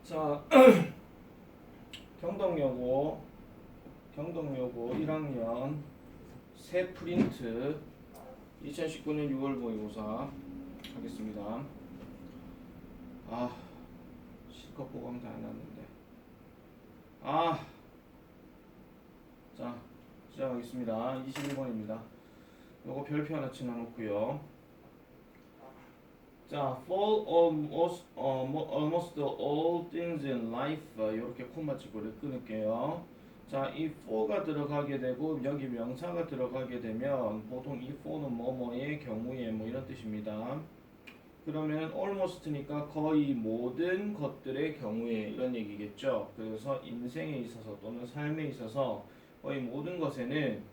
자, 경동여고 1학년 새 프린트 2019년 6월 모의고사 하겠습니다. 실컷 보강 다 해놨는데. 자, 시작하겠습니다. 21번입니다. 요거 별표 하나 치워놓고요. 자, for almost all things in life 이렇게 콤마 찍고를 끊을게요. 자, 이 for가 들어가게 되고 여기 명사가 들어가게 되면 보통 이 for는 뭐뭐의 경우에 뭐 이런 뜻입니다. 그러면 almost니까 거의 모든 것들의 경우에 이런 얘기겠죠. 그래서 인생에 있어서 또는 삶에 있어서 거의 모든 것에는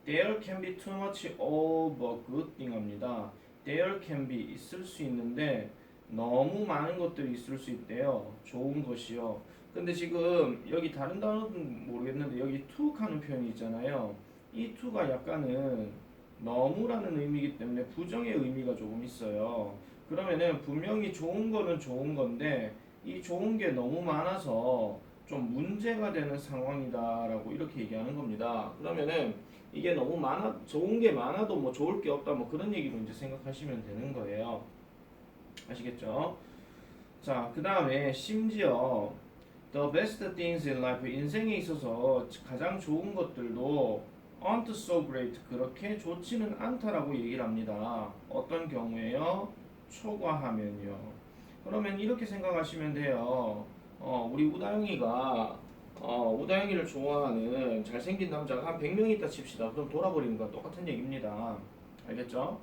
there can be too much of a good thing 합니다. There can be 있을 수 있는데 너무 많은 것들이 있을 수 있대요. 좋은 것이요. 근데 지금 여기 다른 단어는 모르겠는데 여기 to 하는 표현이 있잖아요. 이 to가 약간은 너무라는 의미이기 때문에 부정의 의미가 조금 있어요. 그러면은 분명히 좋은 거는 좋은 건데 이 좋은 게 너무 많아서 좀 문제가 되는 상황이다라고 이렇게 얘기하는 겁니다. 그러면은 이게 너무 좋은 게 많아도 뭐 좋을 게 없다 뭐 그런 얘기로 이제 생각하시면 되는 거예요. 아시겠죠? 자, 그 다음에 심지어 the best things in life 인생에 있어서 가장 좋은 것들도 aren't so great 그렇게 좋지는 않다라고 얘기를 합니다. 어떤 경우에요? 초과하면요. 그러면 이렇게 생각하시면 돼요. 우리 우다영이를 좋아하는 잘생긴 남자가 한 100명 있다 칩시다. 그럼 돌아버리는 건 똑같은 얘기입니다. 알겠죠?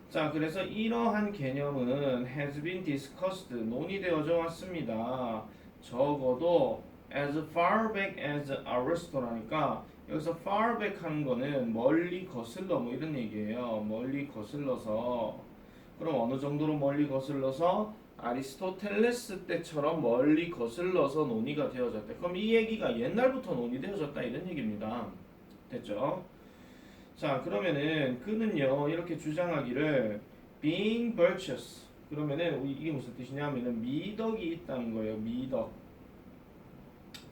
자, 그래서 이러한 개념은 has been discussed, 논의되어져 왔습니다. 적어도 as far back as Aristotle니까 여기서 far back 하는 거는 멀리 거슬러 뭐 이런 얘기예요. 멀리 거슬러서 그럼 어느 정도로 멀리 거슬러서 아리스토텔레스 때처럼 멀리 거슬러서 논의가 되어졌대. 그럼 이 얘기가 옛날부터 논의되어졌다 이런 얘기입니다. 됐죠? 자, 그러면은 그는요 이렇게 주장하기를 being virtuous 그러면은 이게 무슨 뜻이냐면은 미덕이 있다는 거예요.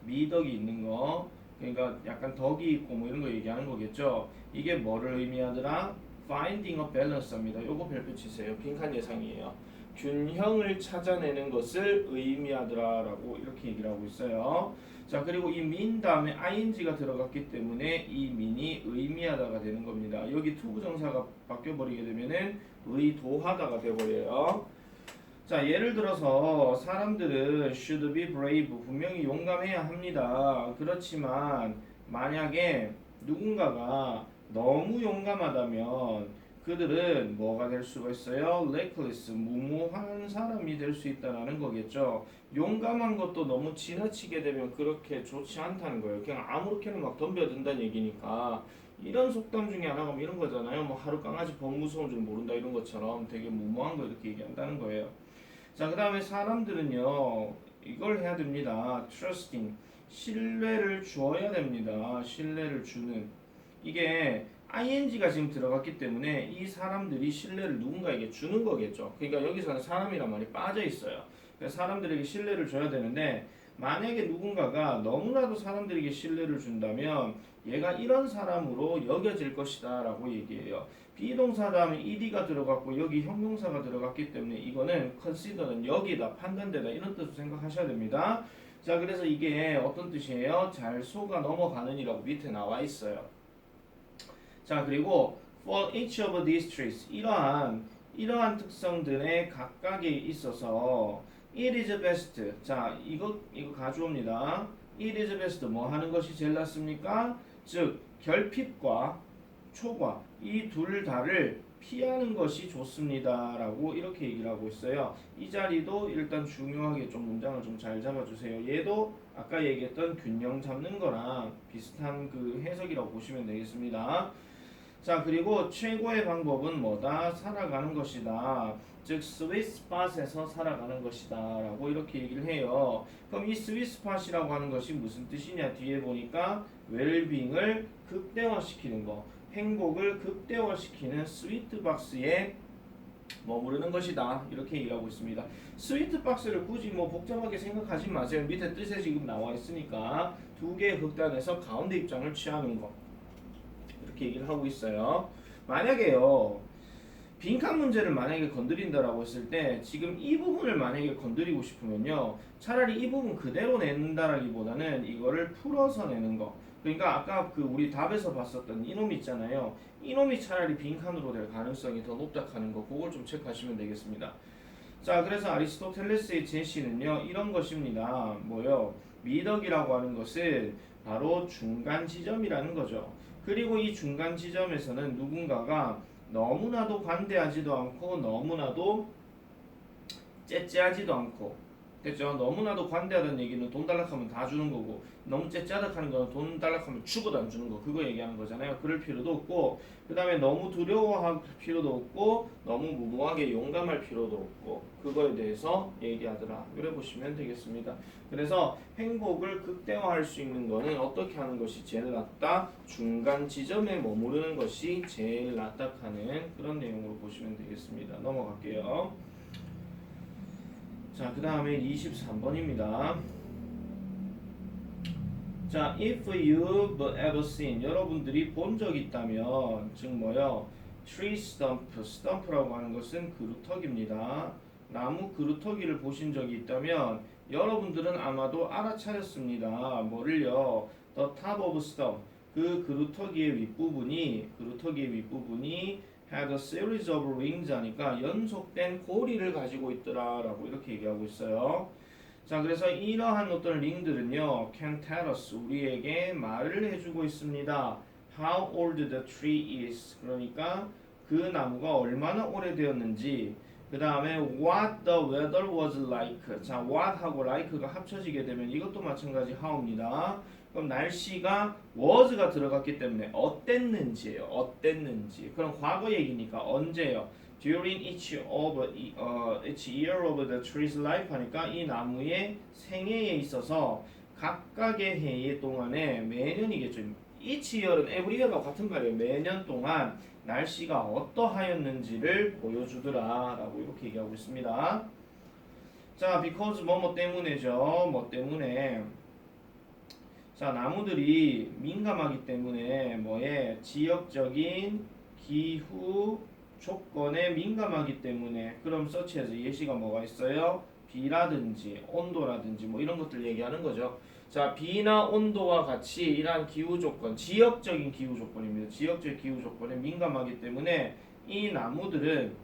미덕이 있는 거. 그러니까 약간 덕이 있고 뭐 이런 거 얘기하는 거겠죠. 이게 뭐를 의미하더라? finding a balance입니다. 요거 별표 치세요. 빈칸 예상이에요. 균형을 찾아내는 것을 의미하더라라고 이렇게 얘기를 하고 있어요. 자, 그리고 이 mean 다음에 ing가 들어갔기 때문에 이 mean이 의미하다가 되는 겁니다. 여기 to 부정사가 바뀌어버리게 되면은 의도하다가 돼버려요. 자, 예를 들어서 사람들은 should be brave 분명히 용감해야 합니다. 그렇지만 만약에 누군가가 너무 용감하다면 그들은 뭐가 될 수가 있어요? reckless, 무모한 사람이 될 수 있다는 거겠죠. 용감한 것도 너무 지나치게 되면 그렇게 좋지 않다는 거예요. 그냥 아무렇게나 막 덤벼든다는 얘기니까 이런 속담 중에 하나가 뭐 이런 거잖아요. 뭐 하루 강아지 범 무서운 줄 모른다 이런 것처럼 되게 무모한 거 이렇게 얘기한다는 거예요. 자, 그 다음에 사람들은요 이걸 해야 됩니다. trusting, 신뢰를 주어야 됩니다. 신뢰를 주는 이게 ing가 지금 들어갔기 때문에 이 사람들이 신뢰를 누군가에게 주는 거겠죠. 그러니까 여기서는 사람이란 말이 빠져 있어요. 그러니까 사람들에게 신뢰를 줘야 되는데 만약에 누군가가 너무나도 사람들에게 신뢰를 준다면 얘가 이런 사람으로 여겨질 것이다 라고 얘기해요. 비동사 다음에 ed가 들어갔고 여기 형용사가 들어갔기 때문에 이거는 consider는 여기다 판단되다 이런 뜻으로 생각하셔야 됩니다. 자, 그래서 이게 어떤 뜻이에요? 잘 속아 넘어가는 이라고 밑에 나와 있어요. 자, 그리고 for each of these traits 이러한 특성들의 각각에 있어서 it is best. 자, 이거 가져옵니다. it is best 뭐 하는 것이 제일 낫습니까? 즉 결핍과 초과 이 둘 다를 피하는 것이 좋습니다라고 이렇게 얘기를 하고 있어요. 이 자리도 일단 중요하게 좀 문장을 좀 잘 잡아주세요. 얘도 아까 얘기했던 균형 잡는 거랑 비슷한 그 해석이라고 보시면 되겠습니다. 자, 그리고 최고의 방법은 뭐다? 살아가는 것이다. 즉 스윗 스팟에서 살아가는 것이다 라고 이렇게 얘기를 해요. 그럼 이 스윗 스팟이라고 하는 것이 무슨 뜻이냐? 뒤에 보니까 웰빙을 극대화시키는 거, 행복을 극대화시키는 스위트 박스의 머무르는 것이다 이렇게 얘기하고 있습니다. 스위트 박스를 굳이 뭐 복잡하게 생각하지 마세요. 밑에 뜻에 지금 나와 있으니까 두 개의 극단에서 가운데 입장을 취하는 거 이렇게 얘기를 하고 있어요. 만약에요 빈칸 문제를 만약에 건드린다라고 했을 때 지금 이 부분을 만약에 건드리고 싶으면요 차라리 이 부분 그대로 낸다라기보다는 이거를 풀어서 내는 거. 그러니까 아까 그 우리 답에서 봤었던 이놈 있잖아요. 이놈이 차라리 빈칸으로 될 가능성이 더 높다 하는 거 그걸 좀 체크하시면 되겠습니다. 자 그래서 아리스토텔레스의 제시는요 이런 것입니다. 뭐요? 미덕이라고 하는 것은 바로 중간 지점이라는 거죠. 그리고 이 중간 지점에서는 누군가가 너무나도 관대하지도 않고 너무나도 째째하지도 않고 됐죠? 너무나도 관대하다는 얘기는 돈 달락하면 다 주는 거고 너무 째째하다 하는 거는 돈 달락하면 죽어도 안 주는 거 그거 얘기하는 거잖아요. 그럴 필요도 없고 그 다음에 너무 두려워할 필요도 없고 너무 무모하게 용감할 필요도 없고 그거에 대해서 얘기하더라. 그래 보시면 되겠습니다. 그래서 행복을 극대화할 수 있는 거는 어떻게 하는 것이 제일 낫다? 중간 지점에 머무르는 것이 제일 낫다 하는 그런 내용으로 보시면 되겠습니다. 넘어갈게요. 자, 그 다음에 23번입니다. 자, if you've ever seen 여러분들이 본 적 있다면 즉 뭐요? tree stump, stump라고 하는 것은 그루터기입니다. 나무 그루터기를 보신 적이 있다면 여러분들은 아마도 알아차렸습니다. 뭐를요? the top of stump 그 그루터기의 윗부분이 had a series of rings 하니까 연속된 고리를 가지고 있더라라고 이렇게 얘기하고 있어요. 자 그래서 이러한 어떤 링들은요 can tell us 우리에게 말을 해주고 있습니다. how old the tree is 그러니까 그 나무가 얼마나 오래되었는지 그 다음에 what the weather was like 자 what하고 like가 합쳐지게 되면 이것도 마찬가지 how입니다. 그럼 날씨가 was가 들어갔기 때문에 어땠는지예요. 어땠는지. 그럼 과거 얘기니까 언제요? During each year of the tree's life 하니까 이 나무의 생애에 있어서 각각의 해의 동안에 매년이겠죠. each year은 every year과 같은 말이에요. 매년 동안 날씨가 어떠하였는지를 보여주더라 라고 이렇게 얘기하고 있습니다. 자, because 뭐 때문에죠. 뭐 때문에 자 나무들이 민감하기 때문에 뭐에 지역적인 기후 조건에 민감하기 때문에 그럼 서치에서 예시가 뭐가 있어요? 비라든지 온도라든지 뭐 이런 것들 얘기하는 거죠. 자 비나 온도와 같이 이러한 기후 조건 지역적인 기후 조건입니다. 지역적 기후 조건에 민감하기 때문에 이 나무들은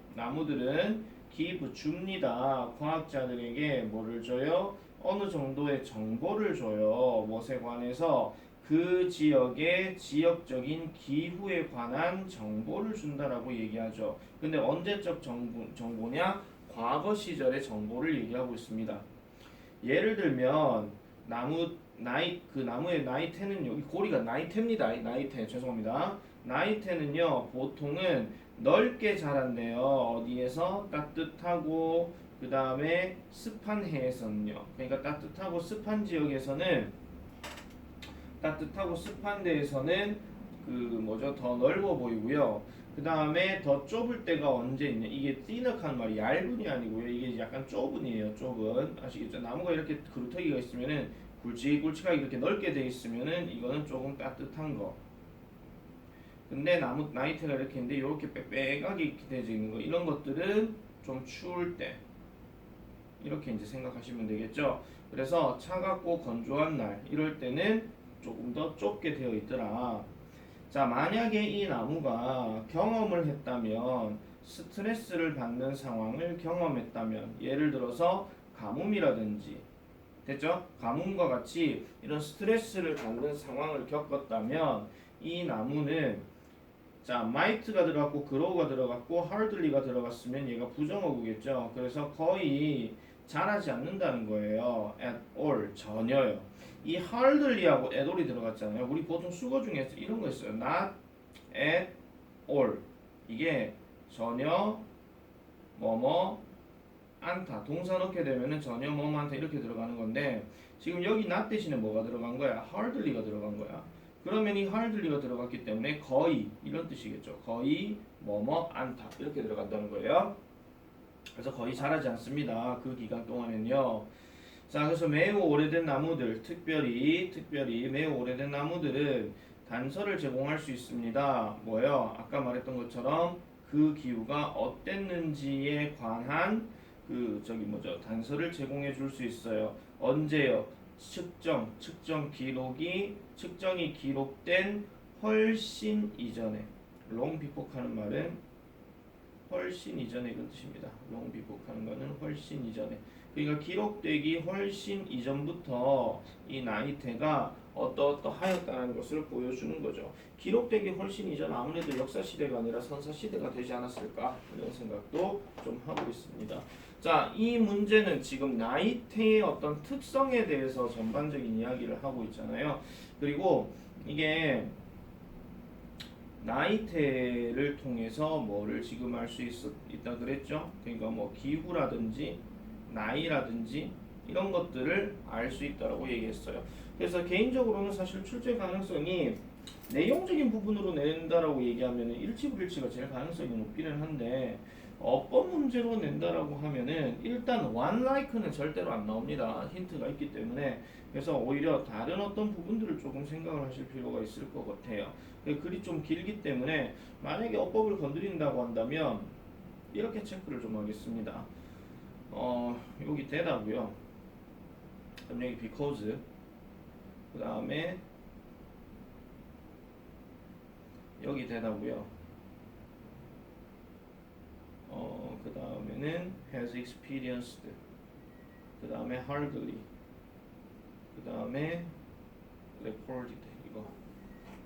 give 줍니다. 과학자들에게 뭐를 줘요? 어느 정도의 정보를 줘요. 무엇에 관해서 그 지역의 지역적인 기후에 관한 정보를 준다라고 얘기하죠. 근데 언제적 정보냐? 과거 시절의 정보를 얘기하고 있습니다. 예를 들면 나무의 나이테는요. 이 고리가 나이테입니다. 나이테 죄송합니다. 나이테는요 보통은 넓게 자란대요. 어디에서? 따뜻하고 그 다음에 습한 해에서는요. 그러니까 따뜻하고 습한 지역에서는 따뜻하고 습한 데에서는 그 뭐죠? 더 넓어 보이고요. 그 다음에 더 좁을 때가 언제 있냐? 이게 띠넉한 말이 얇은이 아니고요. 이게 약간 좁은이에요. 좁은 아시겠죠? 나무가 이렇게 그루터기가 있으면은 굵직굵직하게 이렇게 넓게 돼 있으면은 이거는 조금 따뜻한 거. 근데 나이테가 이렇게 있는데 이렇게 빽빽하게 이렇게 되어 있는 거 이런 것들은 좀 추울 때. 이렇게 이제 생각하시면 되겠죠. 그래서 차갑고 건조한 날 이럴 때는 조금 더 좁게 되어 있더라. 자 만약에 이 나무가 경험을 했다면 스트레스를 받는 상황을 경험했다면 예를 들어서 가뭄이라든지 됐죠? 가뭄과 같이 이런 스트레스를 받는 상황을 겪었다면 이 나무는 자 마이트가 들어갔고 그로우가 들어갔고 하르들리가 들어갔으면 얘가 부정어구겠죠. 그래서 거의 자라지 않는다는 거예요. at all 전혀요. 이 hardly하고 at all이 들어갔잖아요. 우리 보통 수거 중에 이런 거 있어요. not at all 이게 전혀 뭐뭐 않다. 동사 넣게 되면은 전혀 뭐뭐 않다 이렇게 들어가는 건데 지금 여기 not 대신에 뭐가 들어간 거야? hardly가 들어간 거야. 그러면 이 hardly가 들어갔기 때문에 거의 이런 뜻이겠죠. 거의 뭐뭐 않다 이렇게 들어간다는 거예요. 그래서 거의 자라지 않습니다. 그 기간 동안은요. 자, 그래서 매우 오래된 나무들, 특별히 매우 오래된 나무들은 단서를 제공할 수 있습니다. 뭐요? 아까 말했던 것처럼 그 기후가 어땠는지에 관한 그 저기 뭐죠? 단서를 제공해 줄 수 있어요. 언제요? 측정이 기록된 훨씬 이전에. long before 하는 말은 훨씬 이전에 그 뜻입니다. long before 하는 거는 훨씬 이전에. 그러니까 기록되기 훨씬 이전부터 이 나이테가 어떠하였다는 것을 보여주는 거죠. 기록되기 훨씬 이전 아무래도 역사 시대가 아니라 선사 시대가 되지 않았을까 이런 생각도 좀 하고 있습니다. 자, 이 문제는 지금 나이테의 어떤 특성에 대해서 전반적인 이야기를 하고 있잖아요. 그리고 이게 나이테를 통해서 뭐를 지금 알 수 있다 그랬죠? 그러니까 뭐 기후라든지 나이라든지 이런 것들을 알 수 있다라고 얘기했어요. 그래서 개인적으로는 사실 출제 가능성이 내용적인 부분으로 낸다라고 얘기하면은 일치불일치가 제일 가능성이 높기는 한데 어법 문제로 낸다라고 하면은 일단 one like는 절대로 안 나옵니다. 힌트가 있기 때문에. 그래서 오히려 다른 어떤 부분들을 조금 생각을 하실 필요가 있을 것 같아요. 글이 좀 길기 때문에 만약에 어법을 건드린다고 한다면 이렇게 체크를 좀 하겠습니다. 여기 대다고요. 그럼 여기 because 그 다음에 여기 대다고요. 그 다음에는 has experienced 그 다음에 hardly 그 다음에 recorded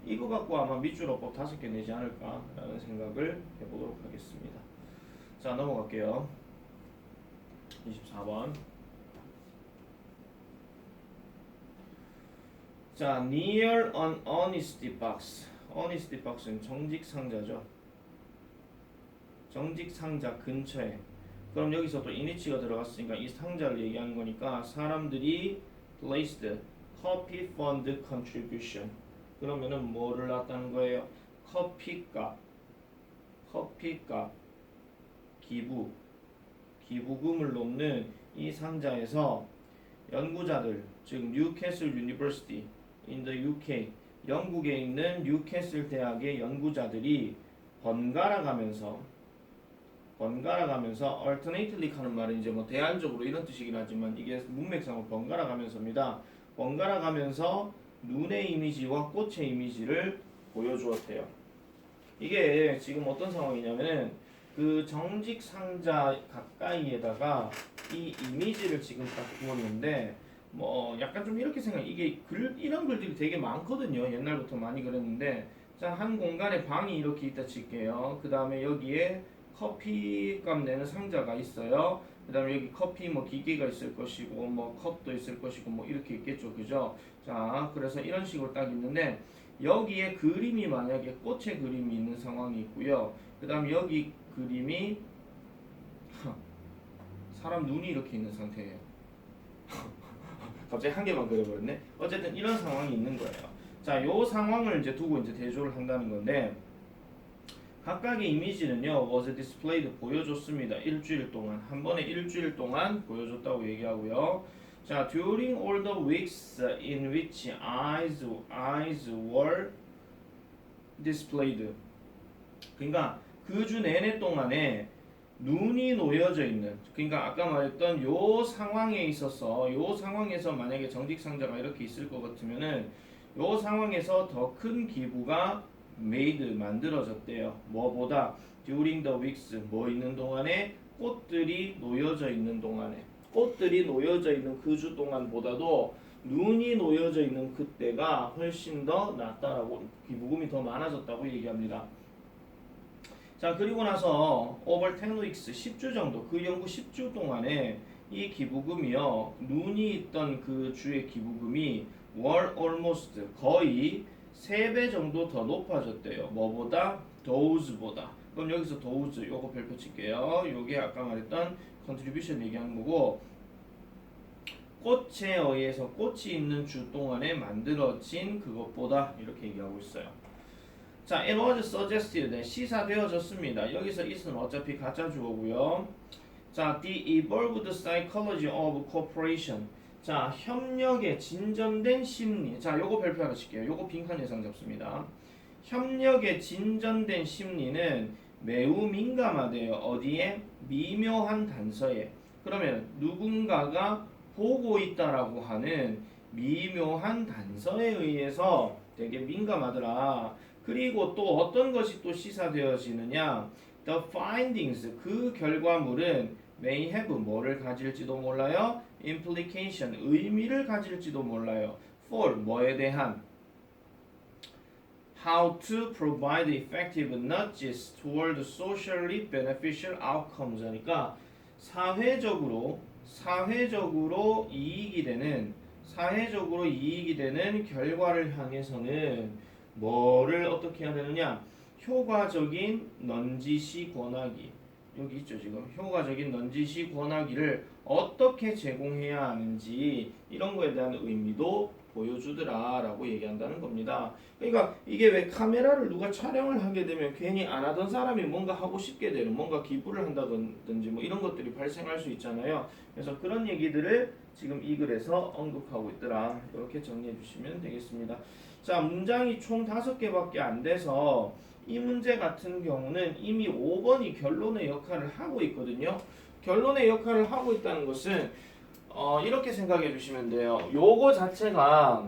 이거 갖고 아마 밑줄 어법 5개 내지 않을까라는 생각을 해보도록 하겠습니다. 자, 넘어갈게요. 24번. 자, near an honesty box. honesty box는 정직 상자죠. 정직 상자 근처에. 그럼 여기서 또 in위치가 들어갔으니까 이 상자를 얘기하는 거니까 사람들이 placed coffee fund contribution. 그러면은 뭐를 놨다는 거예요? 커피값, 기부금을 놓는 이 상자에서 연구자들, 즉 뉴캐슬 유니버시티 in the UK, 영국에 있는 뉴캐슬 대학의 연구자들이 번갈아 가면서 alternately 하는 말은 이제 뭐 대안적으로 이런 뜻이긴 하지만 이게 문맥상으로 번갈아 가면서입니다. 번갈아 가면서 눈의 이미지와 꽃의 이미지를 보여주었대요. 이게 지금 어떤 상황이냐면은 그 정직 상자 가까이에다가 이 이미지를 지금 딱 두었는데 뭐 약간 좀 이렇게 생각 이게 이런 글들이 되게 많거든요. 옛날부터 많이 그랬는데 자, 한 공간에 방이 이렇게 있다 칠게요. 그 다음에 여기에 커피값 내는 상자가 있어요. 그 다음에 여기 커피 뭐 기계가 있을 것이고 뭐 컵도 있을 것이고 뭐 이렇게 있겠죠. 그죠? 자, 그래서 이런 식으로 딱 있는데 여기에 그림이 만약에 꽃의 그림이 있는 상황이 있고요. 그 다음에 여기 그림이 사람 눈이 이렇게 있는 상태예요. 갑자기 한 개만 그려버렸네. 어쨌든 이런 상황이 있는 거예요. 자, 요 상황을 이제 두고 이제 대조를 한다는 건데 각각의 이미지는요, was displayed 보여줬습니다. 일주일 동안 한 번에 일주일 동안 보여줬다고 얘기하고요. 자, during all the weeks in which eyes were displayed. 그러니까 그 주 내내 동안에 눈이 놓여져 있는. 그러니까 아까 말했던 요 상황에 있어서 요 상황에서 만약에 정직 상자가 이렇게 있을 것 같으면은 요 상황에서 더 큰 기부가 made 만들어졌대요. 뭐보다 during the weeks 뭐 있는 동안에 꽃들이 놓여져 있는 동안에 꽃들이 놓여져 있는 그 주 동안보다도 눈이 놓여져 있는 그때가 훨씬 더 낫다라고 기부금이 더 많아졌다고 얘기합니다. 자, 그리고 나서 over 10 weeks 10주 정도 그 연구 10주 동안에 이 기부금이요 눈이 있던 그 주의 기부금이 were almost 거의 3배 정도 더 높아졌대요. 뭐보다? those보다. 그럼 여기서 those 요거 별표 칠게요. 요게 아까 말했던 contribution 얘기하는 거고 꽃에 의해서 꽃이 있는 주 동안에 만들어진 그것보다 이렇게 얘기하고 있어요. 자, it was suggested 시사되어졌습니다. 여기서 it은 어차피 가짜 주어고요. 자, the evolved psychology of cooperation. 자, 협력의 진전된 심리. 자, 요거 별표 하나 칠게요. 요거 빈칸 예상 잡습니다. 협력의 진전된 심리는 매우 민감하대요. 어디에? 미묘한 단서에. 그러면 누군가가 보고 있다라고 하는 미묘한 단서에 의해서 되게 민감하더라. 그리고 또 어떤 것이 또 시사되어지느냐? The findings, 그 결과물은 may have, 뭐를 가질지도 몰라요? implication, 의미를 가질지도 몰라요. for, 뭐에 대한? how to provide effective nudges toward socially beneficial outcomes. 그러니까 사회적으로 이익이 되는 결과를 향해서는 뭐를 어떻게 해야 되느냐? 효과적인 넌지시 권하기. 여기 있죠, 지금. 효과적인 넌지시 권하기를 어떻게 제공해야 하는지 이런 거에 대한 의미도 보여주더라 라고 얘기한다는 겁니다. 그러니까 이게 왜 카메라를 누가 촬영을 하게 되면 괜히 안 하던 사람이 뭔가 하고 싶게 되는, 뭔가 기부를 한다든지 뭐 이런 것들이 발생할 수 있잖아요. 그래서 그런 얘기들을 지금 이 글에서 언급하고 있더라. 이렇게 정리해 주시면 되겠습니다. 자, 문장이 총 5개밖에 안 돼서 이 문제 같은 경우는 이미 5번이 결론의 역할을 하고 있거든요. 결론의 역할을 하고 있다는 것은 이렇게 생각해 주시면 돼요. 요거 자체가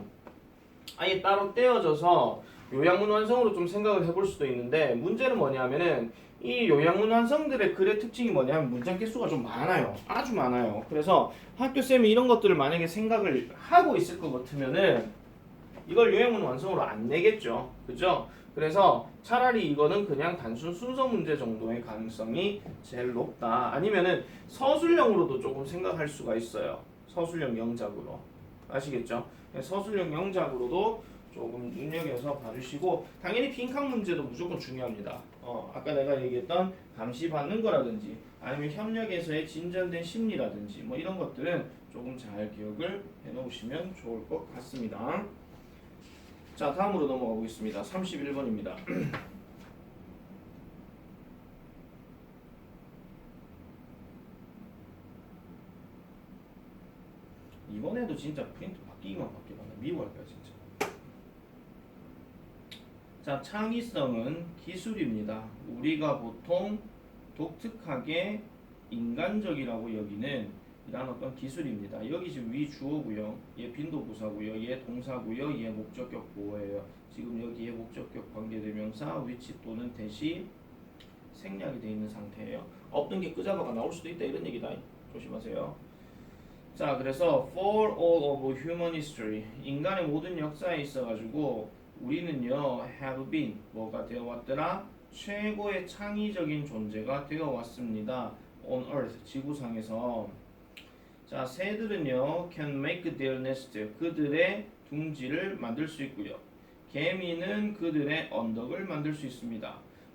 아예 따로 떼어져서 요양문 완성으로 좀 생각을 해볼 수도 있는데, 문제는 뭐냐면은 이 요양문 완성들의 글의 특징이 뭐냐면 문장 개수가 좀 많아요. 아주 많아요. 그래서 학교쌤이 이런 것들을 만약에 생각을 하고 있을 것 같으면은 이걸 요양문 완성으로 안 내겠죠. 그죠? 그래서 차라리 이거는 그냥 단순 순서 문제 정도의 가능성이 제일 높다. 아니면은 서술형으로도 조금 생각할 수가 있어요. 서술형 영작으로. 아시겠죠? 서술형 영작으로도 조금 눈여겨서 봐주시고, 당연히 빈칸 문제도 무조건 중요합니다. 아까 내가 얘기했던 감시 받는 거라든지 아니면 협력에서의 진전된 심리라든지 뭐 이런 것들은 조금 잘 기억을 해놓으시면 좋을 것 같습니다. 자, 다음으로 넘어가 보겠습니다. 31번입니다. 이번에도 진짜 프린트 바뀌기만 바뀌었네. 미워할 거야 진짜. 자, 창의성은 기술입니다. 우리가 보통 독특하게 인간적이라고 여기는 이란 어떤 기술입니다. 여기 지금 위 주어고요, 얘 빈도부사고요, 얘 동사고요, 얘 목적격 보호예요. 지금 여기에 목적격 관계대명사 위치 또는 대시 생략이 되어 있는 상태예요. 없던 게 끄잡아가 나올 수도 있다 이런 얘기다. 조심하세요. 자, 그래서 for all of human history, 인간의 모든 역사에 있어가지고 우리는요 have been, 뭐가 되어왔더라? 최고의 창의적인 존재가 되어왔습니다. on earth, 지구상에서. 자, 새들은요 can make their nest, 그들의 둥지를 만들 수 있고요. 개미는 그들의 언덕을 만들 수 있습니다.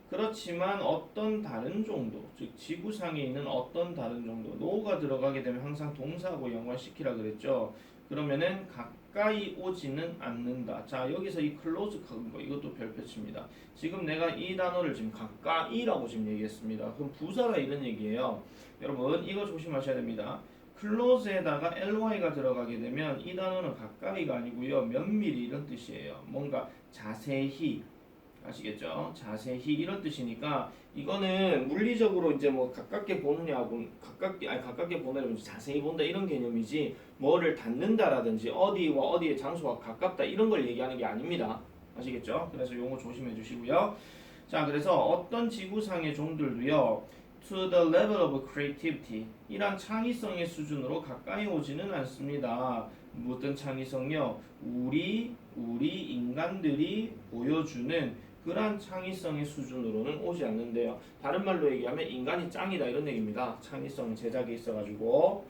그렇지만 어떤 다른 정도, 즉 지구상에 있는 어떤 다른 정도, no가 들어가게 되면 항상 동사하고 연관시키라 그랬죠. 그러면은 가까이 오지는 않는다. 자, 여기서 이 close 거 이것도 별표칩니다. 지금 내가 이 단어를 지금 가까이라고 지금 얘기했습니다. 그럼 부사가 이런 얘기예요. 여러분 이거 조심하셔야 됩니다. close에다가 ly가 들어가게 되면 이 단어는 가까이가 아니고요, 면밀히 이런 뜻이에요. 뭔가 자세히, 아시겠죠? 자세히 이런 뜻이니까 이거는 물리적으로 이제 뭐 가깝게 보느냐고 가깝게 보느냐고 자세히 본다 이런 개념이지, 뭐를 닿는다라든지 어디와 어디의 장소가 가깝다 이런 걸 얘기하는 게 아닙니다. 아시겠죠? 그래서 용어 조심해 주시고요. 자, 그래서 어떤 지구상의 종들도요 to the level of creativity, 이란 창의성의 수준으로 가까이 오지는 않습니다. 무슨 창의성요? 우리 인간들이 보여주는 그러한 창의성의 수준으로는 오지 않는데요. 다른 말로 얘기하면 인간이 짱이다 이런 얘기입니다. 창의성 제작에 있어가지고.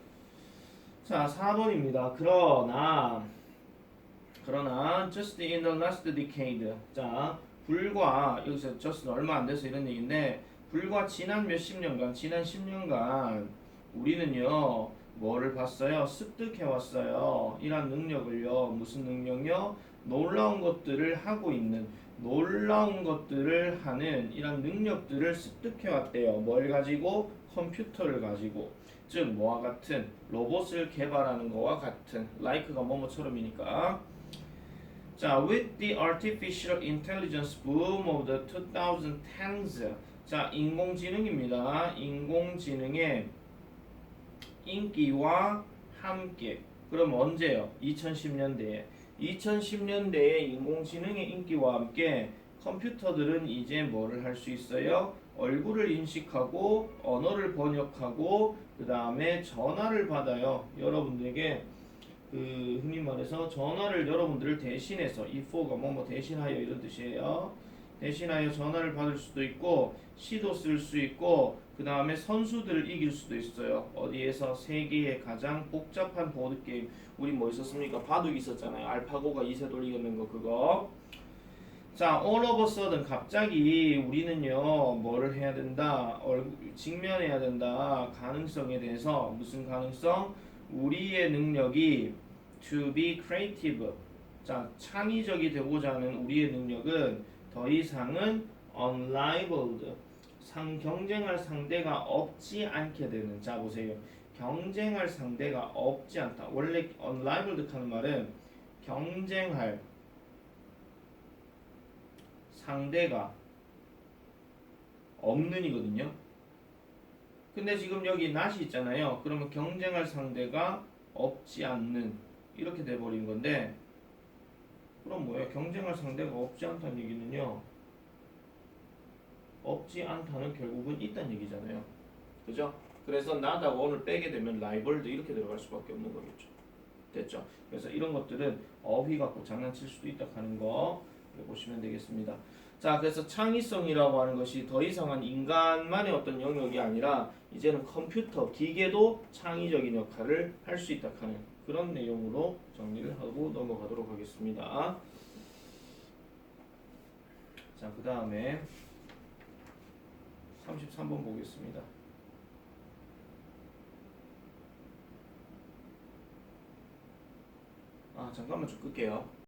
자, 4번입니다. 그러나 just in the last decade, 자, 불과, 여기서 just 얼마 안 돼서 이런 얘기인데, 불과 지난 몇십 년간, 지난 10년간 우리는요 뭐를 봤어요? 습득해왔어요. 이런 능력을요. 무슨 능력요? 놀라운 것들을 하고 있는, 놀라운 것들을 하는 이런 능력들을 습득해왔대요. 뭘 가지고? 컴퓨터를 가지고, 즉 뭐와 같은 로봇을 개발하는 거와 같은, like가 뭐뭐처럼이니까. 자, with the artificial intelligence boom of the 2010s. 자, 인공지능입니다. 인공지능의 인기와 함께. 그럼 언제요? 2010년대에. 2010년대에 인공지능의 인기와 함께 컴퓨터들은 이제 뭐를 할 수 있어요? 얼굴을 인식하고 언어를 번역하고 그 다음에 전화를 받아요. 여러분들에게 흔히 말해서 전화를 여러분들을 대신해서 이 for가 뭐뭐 대신하여 이런 뜻이에요. 대신하여 전화를 받을 수도 있고 시도 쓸 수 있고 그 다음에 선수들을 이길 수도 있어요. 어디에서? 세계의 가장 복잡한 보드게임. 우리 뭐 있었습니까? 바둑 있었잖아요. 알파고가 2세 돌리겠는 거 그거. 자, all of a sudden 갑자기 우리는요 뭐를 해야 된다? 직면해야 된다. 가능성에 대해서. 무슨 가능성? 우리의 능력이 to be creative. 자, 창의적이 되고자 하는 우리의 능력은 더 이상은 unrivaled. 경쟁할 상대가 없지 않게 되는. 자, 보세요. 경쟁할 상대가 없지 않다. 원래 unrivaled 하는 말은 경쟁할 상대가 없는 이거든요. 근데 지금 여기 not이 있잖아요. 그러면 경쟁할 상대가 없지 않는 이렇게 돼버린 건데, 그럼 뭐예요? 경쟁할 상대가 없지 않다는 얘기는요, 없지 않다는 결국은 있다는 얘기잖아요. 그죠? 그래서 not하고 one을 빼게 되면 rivaled 이렇게 들어갈 수밖에 없는 거겠죠. 됐죠? 그래서 이런 것들은 어휘 갖고 장난칠 수도 있다 하는 거 보시면 되겠습니다. 자, 그래서 창의성이라고 하는 것이 더 이상은 인간만의 어떤 영역이 아니라 이제는 컴퓨터, 기계도 창의적인 역할을 할 수 있다 하는 그런 내용으로 정리를 하고 넘어가도록 하겠습니다. 자, 그 다음에 33번 보겠습니다. 잠깐만 좀 끌게요.